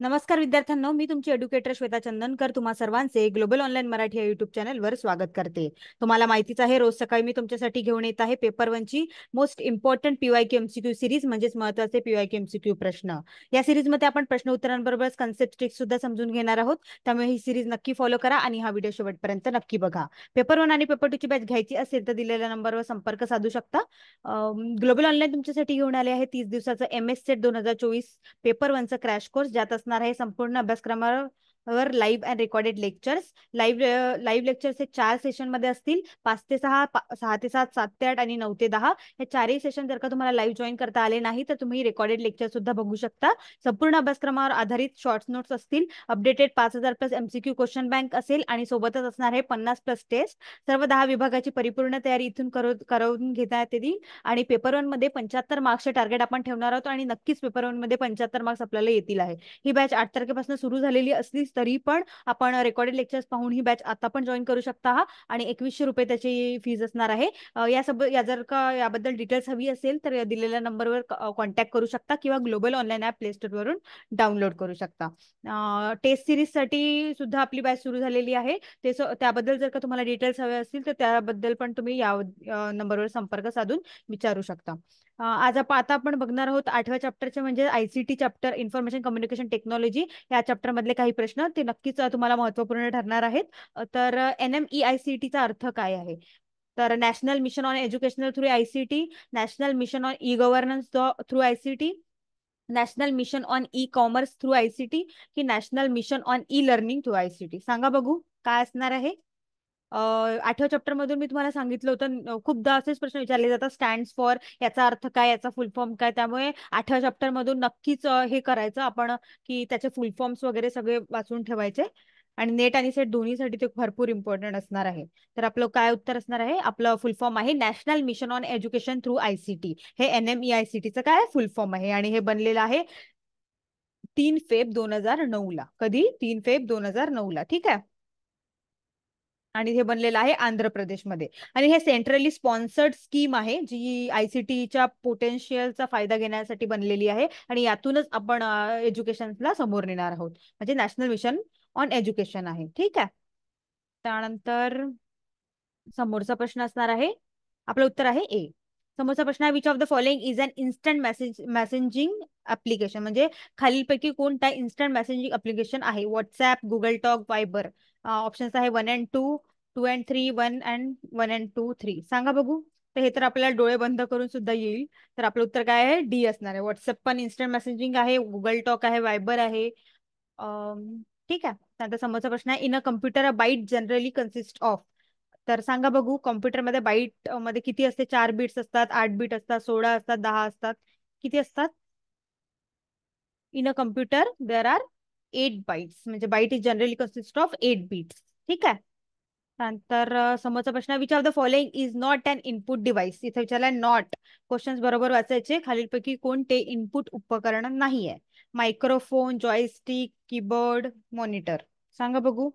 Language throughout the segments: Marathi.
नमस्कार विद्यार्थ्यांनो, मी तुमची एड्युकेटर श्वेता चंदनकर तुम्हा सर्वांचे ग्लोबल ऑनलाईन मराठी या युट्यूब चॅनलवर स्वागत करते. तुम्हाला माहितीच आहे, रोज सकाळी मी तुमच्यासाठी घेऊन येत आहे पेपर 1ची most important PYQ MCQ series, म्हणजेच महत्त्वाचे पीवायक्यू एमसीक्यू प्रश्न. या सिरीजमध्ये आपण प्रश्न उत्तरांबरोबरच कन्सेप्ट ट्रिक्स सुद्धा समजून घेणार आहोत. त्यामुळे ही सिरीज नक्की फॉलो करा आणि हा व्हिडिओ शेवटपर्यंत नक्की बघा. पेपर 1 आणि पेपर 2 ची बॅच घ्यायची असेल तर दिलेल्या नंबरवर संपर्क साधू शकता. ग्लोबल ऑनलाईन तुमच्यासाठी घेऊन आले आहे 30 दिवसाचं MS सेट 2024 पेपर 1चा क्रॅश कोर्स, ज्यात असणार आहे संपूर्ण अभ्यासक्रमावर live and recorded lectures. Live lectures हे 4 सेशन मध्ये असतील, 5 ते 6, 6 ते 7, 7 ते 8 आणि 9 ते 10. हे चारही सेशन जर का तुम्हाला लाईव्ह जॉईन करता आले नाही तर तुम्ही रेकॉर्डेड लेक्चर सुद्धा बघू शकता. संपूर्ण अभ्यासक्रमावर आधारित शॉर्ट नोट्स असतील, अपडेटेड 5000+ MCQ क्वेश्चन बँक असेल आणि सोबतच असणार आहे 50+ टेस्ट. सर्व 10 विभागाची परिपूर्ण तयारी इथून करून घेण्यात येईल आणि पेपर 1 मध्ये 75 मार्क्सचे टार्गेट आपण ठेवणार आहोत आणि नक्कीच पेपर 1 मध्ये 75 मार्क्स आपल्याला येतील आहे. ही बॅच 8 तारखेपासून सुरू झालेली असली तरी पण आपण रेकॉर्डेड लेक्चर्स पाहून ही बॅच आता पण जॉईन करू शकता आणि 2100 रुपये त्याची फीज असणार आहे. जर का याबद्दल डिटेल्स हवी असेल तर दिलेल्या नंबरवर कॉन्टॅक्ट करू शकता किंवा global online app play store वरून डाउनलोड करू शकता. टेस्ट सिरीजसाठी सुद्धा आपली बॅच सुरू झालेली आहे. त्याबद्दल जर का तुम्हाला डिटेल्स हवे असतील तर त्याबद्दल पण तुम्ही या नंबरवर संपर्क साधून विचारू शकता. आता आपण बघणार आहोत 8व्या चॅप्टरचे, म्हणजे ICT chapter, information communication technology. या चॅप्टर मधले काही प्रश्न ते नक्कीच तुम्हाला महत्त्वपूर्ण ठरणार आहेत. तर NMEICT अर्थ काय आहे? तर national mission on educational through ICT, national mission on governance through ICT, national mission on commerce through ICT की national mission on learning through ICT? सांगा बघू काय असणार आहे. 8व्या चॅप्टर मधून मी तुम्हाला सांगितलं होतं, खूपदा असेच प्रश्न विचारले जातात, स्टँड्स फॉर याचा अर्थ काय, याचा फुल फॉर्म काय. त्यामुळे 8व्या चॅप्टर मधून नक्कीच हे करायचं आपण की त्याचे फुल फॉर्म्स वगैरे सगळे वाचून ठेवायचे. आणि नेट आणि सेट दोन्हीसाठी ते भरपूर इम्पॉर्टंट असणार आहे. तर आपलं काय उत्तर असणार आहे? आपलं फुल फॉर्म आहे national mission on education through ICT. हे NMEICTचं काय फुल फॉर्म आहे आणि हे बनलेलं आहे 3 फेब 2009 ला. कधी? 3 फेब 2009 ला. ठीक आहे. आणि हे बनलेलं आहे आंध्र प्रदेशमध्ये. आणि हे सेंट्रली स्पॉन्सर्ड स्कीम आहे जी ICTच्या पोटेन्शियलचा फायदा घेण्यासाठी बनलेली आहे आणि यातूनच आपण एज्युकेशनला समोर नेणार आहोत. म्हणजे नॅशनल मिशन ऑन एज्युकेशन आहे. ठीक आहे. त्यानंतर समोरचा प्रश्न असणार आहे, आपलं उत्तर आहे ए. समोरचा प्रश्न आहे, which of the following is an instant messaging application? म्हणजे खालीलपैकी कोणता इन्स्टंट मेसेजिंग ऍप्लिकेशन आहे? WhatsApp, Google talk, Viber. Options आहे 1 and 2, 2 and 3, 1 and 2, 3. सांगा बघू. तर हे तर आपल्याला डोळे बंद करून सुद्धा येईल. तर आपलं उत्तर काय आहे? डी असणार आहे. व्हॉट्सअप पण इन्स्टंट मेसेजिंग आहे, गुगल टॉक आहे, वायबर आहे. ठीक आहे. त्यानंतर समोरचा प्रश्न आहे, in a computer a byte generally consist of. तर सांगा बघू, कॉम्प्युटरमध्ये बाईट मध्ये किती असते? 4 बिट्स असतात, 8 बिट असतात, 16 असतात, 10 असतात. किती असतात? In a computer there are 8 bytes, म्हणजे byte is generally consist of 8 bits. ठीक आहे. त्यानंतर समोरचा प्रश्न, which of the following is not an input device? इथे विचारलाय नॉट. क्वेश्चन्स बरोबर वाचायचे. खालीलपैकी कोणते इनपुट उपकरण नाही आहे? Microphone, joystick, keyboard, monitor. सांगा बघू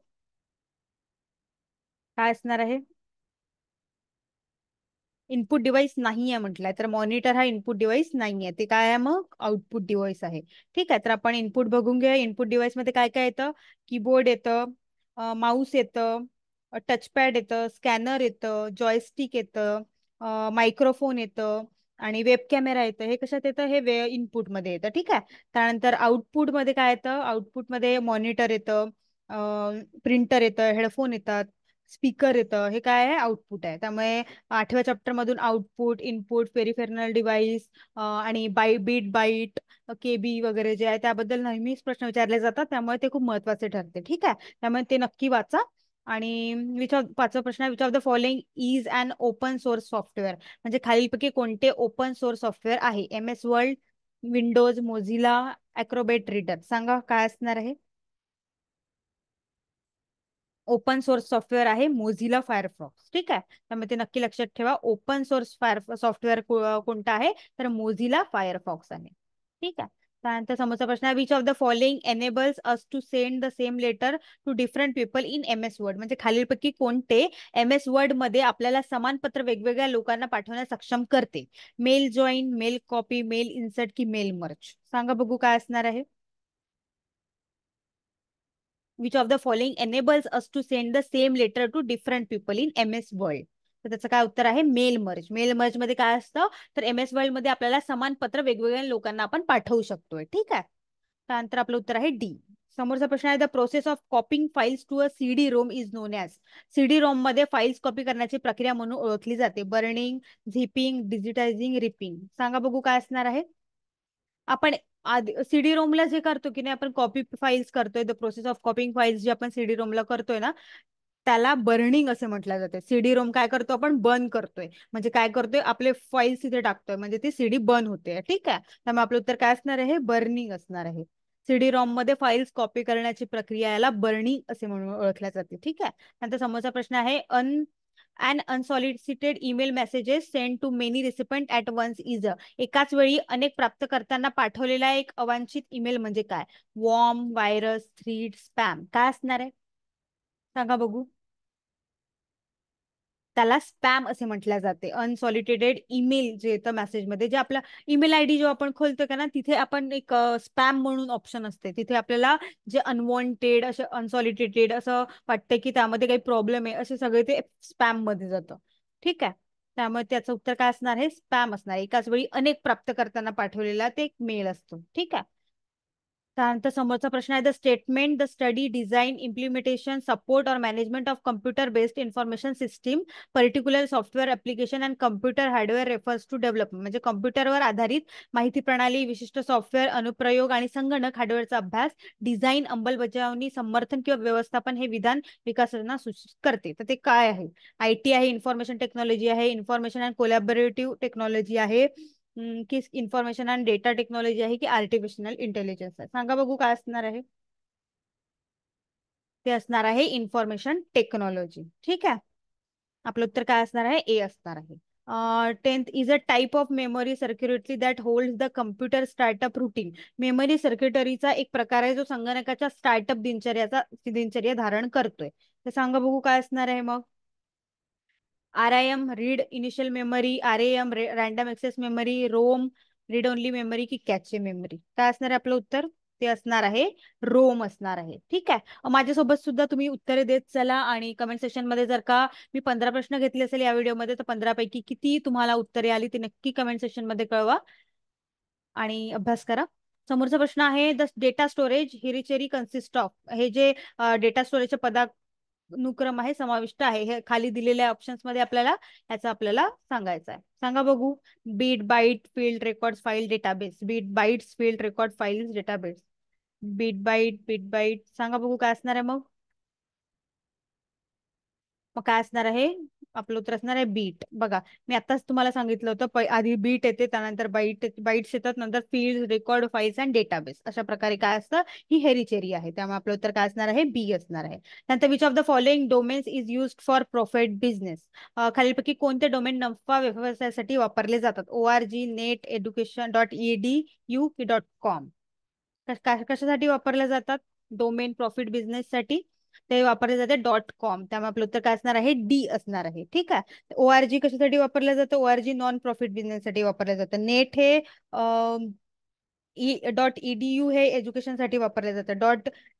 काय असणार आहे. इनपुट डिव्हाइस नाही आहे म्हटलंय, तर मॉनिटर हा इनपुट डिव्हाइस नाही आहे. ते काय आहे मग? आउटपुट डिव्हाइस आहे. ठीक आहे. तर आपण इनपुट बघून घेऊया. इनपुट डिव्हाइस मध्ये काय काय येतं? कीबोर्ड येतं, माऊस येतं, टचपॅड येतं, स्कॅनर येतं, जॉयस्टिक येतं, मायक्रोफोन येतं आणि वेब कॅमेरा येतं. हे कशात येतं? हे इनपुट मध्ये येतं. ठीक आहे. त्यानंतर आउटपुट मध्ये काय येतं? आउटपुट मध्ये मॉनिटर येतं, प्रिंटर येतं, हेडफोन येतात, स्पीकर येतं. हे काय आहे? आउटपुट आहे. त्यामुळे 8व्या चॅप्टर मधून आउटपुट, इनपुट, पेरिफेरल डिव्हाइस आणि बीट बाईट, KB वगैरे जे आहे त्याबद्दल नेहमीच प्रश्न विचारले जातात. त्यामुळे ते खूप महत्वाचे ठरते. ठीक आहे. त्यामुळे ते नक्की वाचा. आणि पाचवा प्रश्न आहे, which of the following is an open source software? म्हणजे खालीलपैकी कोणते ओपन सोर्स सॉफ्टवेअर आहे? MS Word, Windows, Mozilla, Acrobat Reader. सांगा काय असणार आहे. ओपन सोर्स सॉफ्टवेअर आहे मोझिला फायरफॉक्स. ठीक आहे. त्यामुळे ते नक्की लक्षात ठेवा. ओपन सोर्स सॉफ्टवेअर कोणता आहे? तर मोझिला फायरफॉक्स आहे. ठीक आहे. त्यानंतर समोरचा प्रश्न आहे, which of the following enables us to send the same letter to different people in MS word? म्हणजे खालीलपैकी कोणते MS वर्ड मध्ये आपल्याला समान पत्र वेगवेगळ्या लोकांना पाठवण्यास सक्षम करते? Mail join, mail copy, mail insert की मेल मर्ज? सांगा बघू काय असणार आहे. Which of the following enables us to send the same letter to different people in M S world. तर त्याचं काय उत्तर आहे? Mail merge. मेल मर्ज मध्ये काय असतं, तर एम एस वर्ल्ड मध्ये आपल्याला समान पत्र वेगवेगळ्या लोकांना आपण पाठवू शकतोय. ठीक आहे, त्यानंतर आपलं उत्तर आहे डी. समोरचा प्रश्न आहे, the process of copying files to a CD ROM is known as. CD ROM मध्ये फाईल्स कॉपी करण्याची प्रक्रिया म्हणून ओळखली जाते. Burning, zipping, digitising, ripping. सांगा बघू काय असणार आहे. आपण सीडी रोमला जे करतो की नाही, आपण कॉपी फाईल्स करतोय, the process of copying files जे आपण सीडी रोमला करतोय ना, त्याला बर्निंग असे म्हटलं जाते. सीडी रोम काय करतो, आपण बर्न करतोय. म्हणजे काय करतोय, आपले फाईल्स तिथे टाकतोय, म्हणजे ती सीडी बर्न होते. ठीक आहे, त्यामुळे आपलं उत्तर काय असणार आहे? बर्निंग असणार आहे. सीडी रॉम मध्ये फाईल्स कॉपी करण्याची प्रक्रिया याला बर्निंग असे म्हणून ओळखल्या जाते. ठीक आहे, नंतर समोरचा प्रश्न आहे, an unsolicited email messages send to many recipient at once is a. एकाच वेळी अनेक प्राप्तकर्त्यांना पाठवलेला एक अवांछित ईमेल म्हणजे काय? Worm, virus, threat, spam. काय असणार आहे? सांगा बघू. त्याला स्पॅम असे म्हटल्या जाते. अनसॉलिटेटेड ईमेल जे येतं मेसेजमध्ये, जे आपला ईमेल आयडी जेव्हा आपण खोलतो का ना, तिथे आपण एक स्पॅम म्हणून ऑप्शन असते. तिथे आपल्याला जे अनवॉन्टेड असे अनसॉलिटेटेड असं वाटतं की त्यामध्ये काही प्रॉब्लेम आहे, असे सगळे ते स्पॅम मध्ये जातं. ठीक आहे, त्यामुळे त्याचं उत्तर काय असणार आहे? स्पॅम असणार आहे. एकाच वेळी अनेक प्राप्तकर्त्यांना पाठवलेला ते एक मेल असतो. ठीक आहे, त्यानंतर समोरचा प्रश्न आहे, the statement the study design implementation support और management of computer based information system particular software application and computer hardware refers to development. म्हणजे कम्प्युटरवर आधारित माहिती प्रणाली, विशिष्ट सॉफ्टवेअर अनुप्रयोग आणि संगणक हार्डवेअरचा अभ्यास, डिझाईन, अंमलबजावणी, समर्थन किंवा व्यवस्थापन हे विधान विकासांना सूचित करते. तर ते काय आहे? आयटी आहे, इन्फॉर्मेशन टेक्नॉलॉजी आहे, इन्फॉर्मेशन अँड कोलॅबोरेटिव्ह टेक्नॉलॉजी आहे, की इन्फॉर्मेशन अँड डेटा टेक्नॉलॉजी आहे, की आर्टिफिशियल इंटेलिजन्स आहे? सांगा बघू काय असणार आहे. ते असणार आहे इन्फॉर्मेशन टेक्नॉलॉजी. ठीक आहे, आपलं उत्तर काय असणार आहे? ए असणार आहे. 10th is a type of memory circuitry that holds the computer startup routine. Memory सर्किटरीचा एक प्रकार आहे जो संगणकाच्या स्टार्टअप दिनचर्या धारण करतोय. तर सांगा बघू काय असणार आहे मग. RIM read initial memory, RAM random access memory, ROM read only memory, की कॅचे मेमरी? काय असणार आहे आपलं उत्तर? ते असणार आहे रोम असणार आहे. ठीक आहे, माझ्यासोबत सुद्धा तुम्ही उत्तरे देत चला, आणि कमेंट सेक्शन मध्ये जर का मी 15 प्रश्न घेतले असेल या व्हिडिओमध्ये, तर 15 पैकी किती तुम्हाला उत्तरे आली ती नक्की कमेंट सेक्शन मध्ये कळवा आणि अभ्यास करा. समोरचा प्रश्न आहे, the data storage hierarchy consist of. हे जे डेटा स्टोरेजचे पदानुक्रम आहे, समाविष्ट आहे, हे खाली दिलेल्या ऑप्शन्स मध्ये आपल्याला याचा आपल्याला सांगायचं आहे. सांगा बघू. Bit, byte, field, record, file, database. Bit, bytes, field, record, files, database. Bit byte सांगा बघू काय असणार आहे मग. मग काय असणार आहे? आपलं उत्तर असणार आहे बीट. बघा, मी आताच तुम्हाला सांगितलं होतं, आधी बीट येते, त्यानंतर बाईट्स येतात, नंतर field, record, files and database. अशा प्रकारे काय असतं, ही हेरिचेरी आहे. त्यामुळे आपलं उत्तर काय असणार आहे? बी असणार आहे. नंतर which of the following domains is used for profit business. खालीलपैकी कोणते डोमेन नफा व्यवसायासाठी वापरले जातात? ORG, नेट, एज्युकेशन .edu की .com? कशासाठी वापरले जातात डोमेन प्रॉफिट बिझनेस साठी? ते वापरले जाते .com. त्यामुळे आपलं उत्तर काय असणार आहे? डी असणार आहे. ठीक आहे, ORG कशासाठी वापरलं जातं? ORG नॉन प्रॉफिट बिझनेस साठी वापरलं जातं. नेट हे .edu हे एज्युकेशन साठी वापरलं जातं.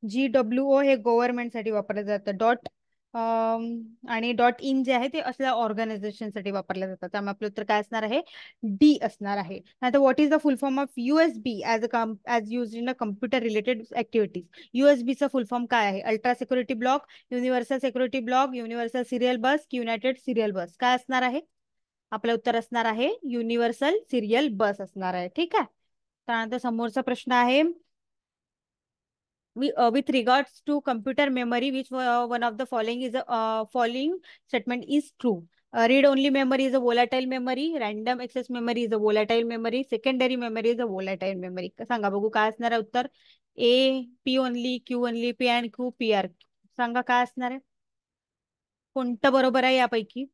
.gwo हे गव्हर्नमेंट साठी वापरलं जातं. आणि .in जे आहे ते असल्या ऑर्गनायझेशन साठी वापरलं जातं. त्यामुळे आपलं उत्तर काय असणार आहे? डी असणार आहे. नंतर what is the full form of USB as use in a computer related activities? USB full form काय आहे? Ultra security block, universal security block, universal serial bus, united serial bus? काय असणार आहे? आपलं उत्तर असणार आहे युनिव्हर्सल सिरियल बस असणार आहे. ठीक आहे, त्यानंतर समोरचा प्रश्न आहे, with regards to computer memory, which one of the following statement is true? Read only memory is a volatile memory, random access memory is a volatile memory, secondary memory is a volatile memory. सांगा बघू काय असणार आहे उत्तर. P only, Q only, P and Q, PR. सांगा काय असणार आहे, कोणतं बरोबर आहे यापैकी?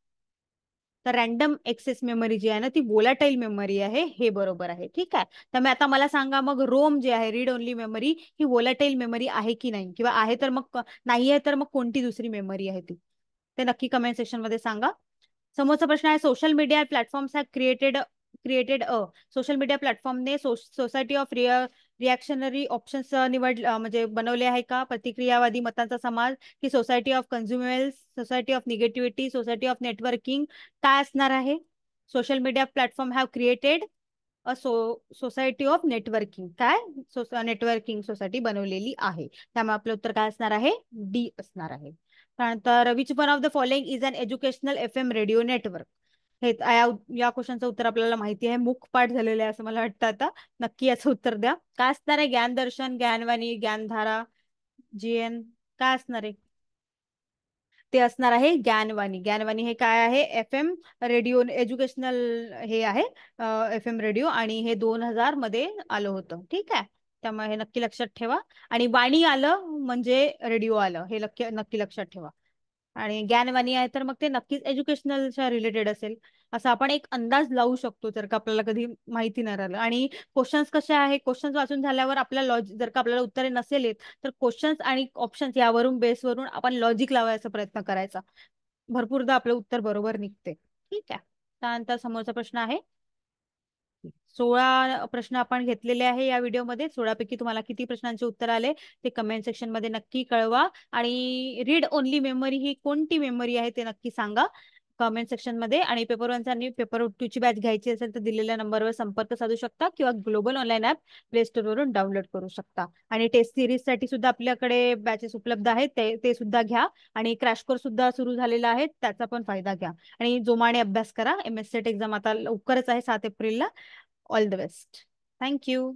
तर रॅन्डम एक्सेस मेमरी जी आहे ना, ती वोलाटाईल मेमरी आहे, हे बरोबर आहे. ठीक आहे, त्यामुळे आता मला सांगा मग, रोम जे आहे रीड ओनली मेमरी, ही वोलाटाईल मेमरी आहे की नाही, किंवा आहे तर मग नाही आहे तर मग कोणती दुसरी मेमरी आहे ती, ते नक्की कमेंट सेक्शन मध्ये सांगा. समोरचा प्रश्न आहे, social media platforms have created a. Social media प्लॅटफॉर्मने सोसायटी ऑफ रिॲक्शनरी ऑप्शन्स म्हणजे बनवले आहे का? प्रतिक्रियावादी मतांचा समाज, की society of consumers, society of negativity, society of networking, काय असणार आहे? Social media platform have created a society of networking, काय नेटवर्किंग सोसायटी बनवलेली आहे. त्यामुळे आपलं उत्तर काय असणार आहे? डी असणार आहे. त्यानंतर which one of the following is an educational FM radio network? हे या क्वेश्चनचं उत्तर आपल्याला माहिती आहे, मुखपाठ झालेलं आहे असं मला वाटतं आता. नक्की याचं उत्तर द्या. काय असणार आहे? ज्ञानदर्शन, ज्ञानवाणी, ज्ञानधारा, GN, काय असणार आहे? ते असणार आहे ज्ञानवाणी. ज्ञानवाणी हे काय आहे? FM रेडिओ एज्युकेशनल हे आहे, FM रेडिओ, आणि हे 2000 मध्ये आलं होतं. ठीक आहे, त्यामुळे हे नक्की लक्षात ठेवा. आणि वाणी आलं म्हणजे रेडिओ आलं, हे नक्की नक्की लक्षात ठेवा. आणि ज्ञानवाणी आहे तर मग ते नक्कीच एज्युकेशनलच्या रिलेटेड असेल, असं आपण एक अंदाज लावू शकतो जर का आपल्याला कधी माहिती नाही राहिलं. आणि क्वेश्चन्स कसे आहे? क्वेश्चन्स वाचून झाल्यावर आपल्या जर का आपल्याला उत्तरे नसेल येत तर क्वेश्चन्स आणि ऑप्शन्स यावरून बेसवरून आपण लॉजिक लावायचा प्रयत्न करायचा. भरपूरदा आपलं उत्तर बरोबर निघते. ठीक आहे, त्यानंतर समोरचा प्रश्न आहे. 16 प्रश्न आपण घेतलेले आहे या व्हिडिओमध्ये. 16 पैकी तुम्हाला किती प्रश्नांचे उत्तर आले ते कमेंट सेक्शन मध्ये नक्की कळवा. आणि रीड ओनली मेमरी ही कोणती मेमरी आहे ते नक्की सांगा कमेंट सेक्शन मध्ये. आणि पेपर 1 आणि पेपर 2 ची बॅच घ्यायची असेल तर दिलेल्या नंबरवर संपर्क साधू शकता किंवा global online app play store वरून डाउनलोड करू शकता. आणि टेस्ट सिरीज साठी सुद्धा आपल्याकडे बॅचेस उपलब्ध आहेत, ते सुद्धा घ्या. आणि क्रॅश कोर्स सुद्धा सुरू झालेला आहे, त्याचा पण फायदा घ्या. आणि जोमाने अभ्यास करा. MS सेट एक्झाम आता लवकरच आहे, 7 एप्रिलला. All the best. Thank you.